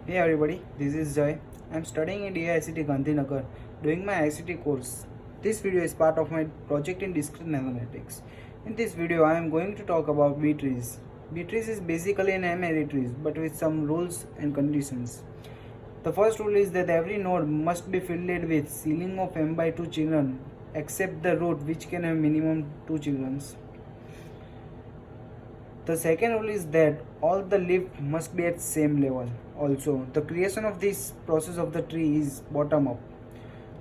Hey everybody, this is Jay. I'm studying in DICT Gandhinagar, doing my ICT course. This video is part of my project in discrete mathematics. In this video, I am going to talk about B-trees. B-trees is basically an M-array trees, but with some rules and conditions. The first rule is that every node must be filled with ceiling of m by 2 children, except the root which can have minimum 2 children. The second rule is that all the leaf must be at same level. Also, the creation of this process of the tree is bottom up.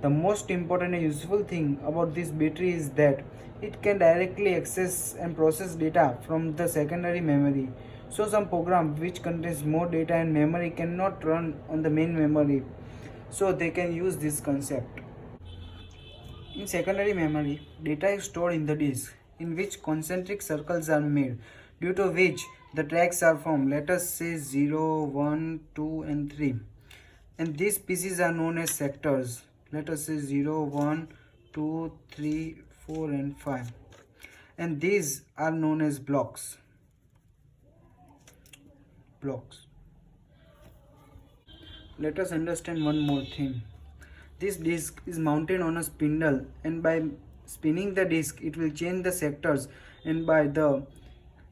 The most important and useful thing about this B tree is that it can directly access and process data from the secondary memory. So some program which contains more data and memory cannot run on the main memory. So they can use this concept. In secondary memory, data is stored in the disk, in which concentric circles are made, due to which the tracks are formed. Let us say 0, 1, 2 and 3. And these pieces are known as sectors. Let us say 0, 1, 2, 3, 4 and 5. And these are known as blocks. Let us understand one more thing. This disk is mounted on a spindle, and by spinning the disk it will change the sectors, and by the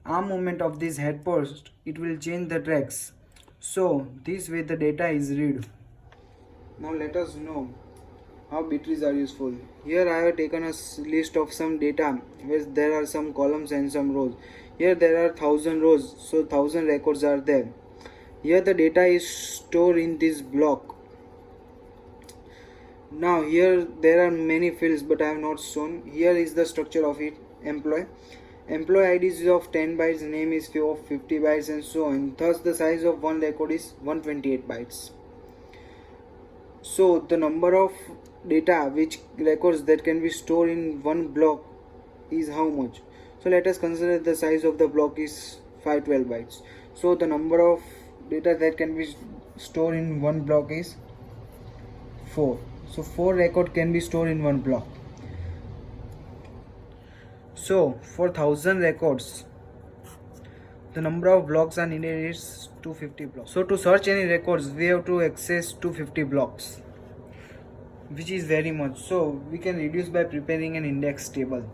arm movement of this head post it will change the tracks. So this way the data is read. Now let us know how B-trees are useful. Here I have taken a list of some data where there are some columns and some rows. Here there are 1000 rows, so 1000 records are there. Here the data is stored in this block. Now here there are many fields, but I have not shown. Here is the structure of it. Employee ID is of 10 bytes, name is of 50 bytes and so on. Thus the size of one record is 128 bytes. So the number of data which records that can be stored in one block is how much? So let us consider the size of the block is 512 bytes. So the number of data that can be stored in one block is 4. So 4 records can be stored in one block. So for 1000 records, the number of blocks are needed is 250 blocks. So to search any records, we have to access 250 blocks, which is very much. So we can reduce by preparing an index table.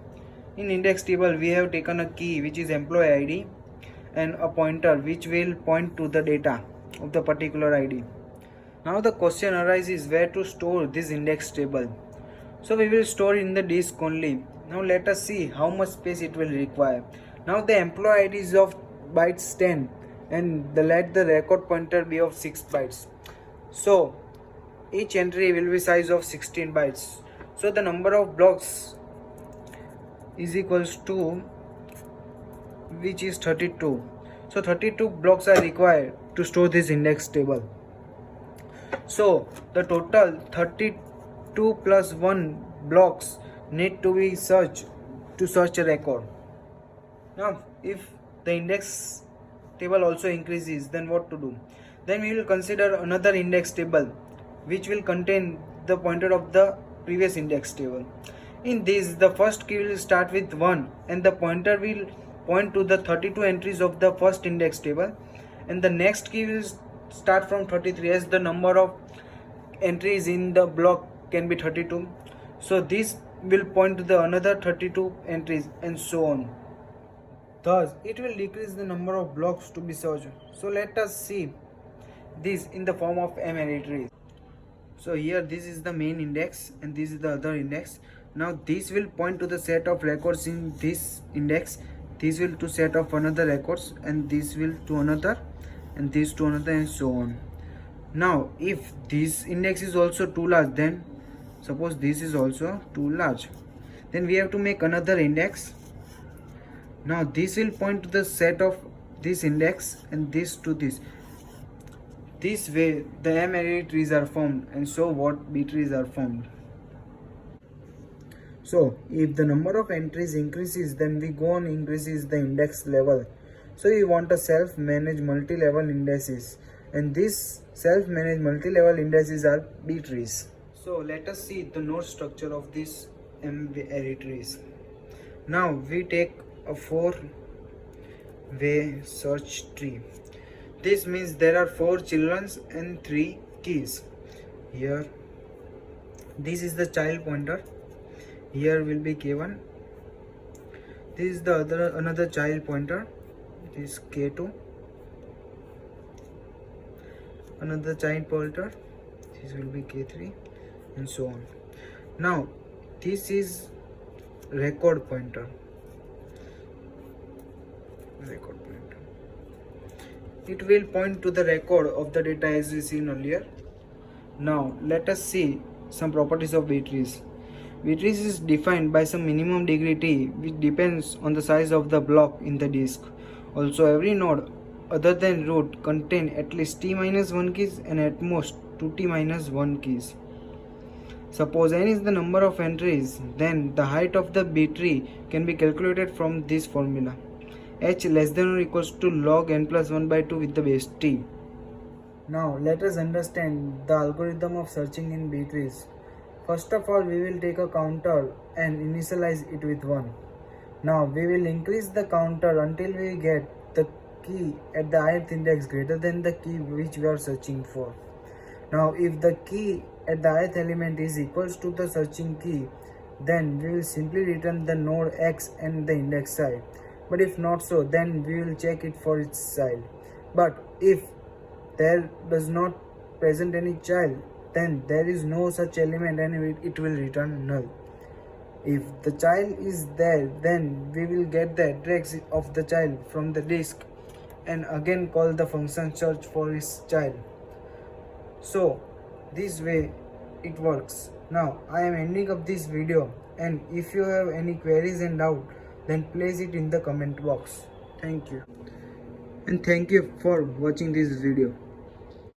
In index table, we have taken a key which is employee ID and a pointer which will point to the data of the particular ID. Now the question arises where to store this index table. So we will store in the disk only. Now let us see how much space it will require. Now the employee ID is of bytes 10 and let the record pointer be of 6 bytes. So each entry will be size of 16 bytes. So the number of blocks is equals to, which is 32. So 32 blocks are required to store this index table. So the total 32 plus 1 blocks need to be searched to search a record. Now if the index table also increases, then what to do? Then we will consider another index table which will contain the pointer of the previous index table. In this, the first key will start with 1 and the pointer will point to the 32 entries of the first index table, and the next key will start from 33 as the number of entries in the block can be 32. So this will point to the another 32 entries and so on. Thus it will decrease the number of blocks to be searched. So let us see this in the form of M-array trees. So here this is the main index and this is the other index. Now this will point to the set of records in this index, this will to set of another records, and this will to another, and this to another and so on. Now if this index is also too large, then suppose this is also too large, then we have to make another index. Now this will point to the set of this index and this to this. This way the M-array trees are formed, and so what B-trees are formed. So if the number of entries increases, then we go on increases the index level. So we want a self-managed multi-level indices, and these self-managed multi-level indices are B-trees. So let us see the node structure of this M-array trees. Now we take a 4-way search tree. This means there are 4 children and 3 keys. Here, this is the child pointer. Here will be K1. This is the another child pointer. This is K2. Another child pointer. This will be K3, and so on. Now, this is record pointer. Record pointer. It will point to the record of the data as we seen earlier. Now, let us see some properties of B-trees. B-trees is defined by some minimum degree t, which depends on the size of the block in the disk. Also, every node other than root contain at least t-1 keys and at most 2t-1 keys. Suppose n is the number of entries, then the height of the B-tree can be calculated from this formula. H less than or equals to log n plus 1 by 2 with the base t. Now let us understand the algorithm of searching in B-trees. First of all, we will take a counter and initialize it with 1. Now we will increase the counter until we get the key at the ith index greater than the key which we are searching for. Now if the key at the ith element is equals to the searching key, then we will simply return the node x and the index I. But if not so, then we will check it for its child. But if there does not present any child, then there is no such element and it will return null. If the child is there, then we will get the address of the child from the disk and again call the function search for its child. So this way it works. Now I am ending up this video, and if you have any queries and doubt, then place it in the comment box. Thank you, and thank you for watching this video.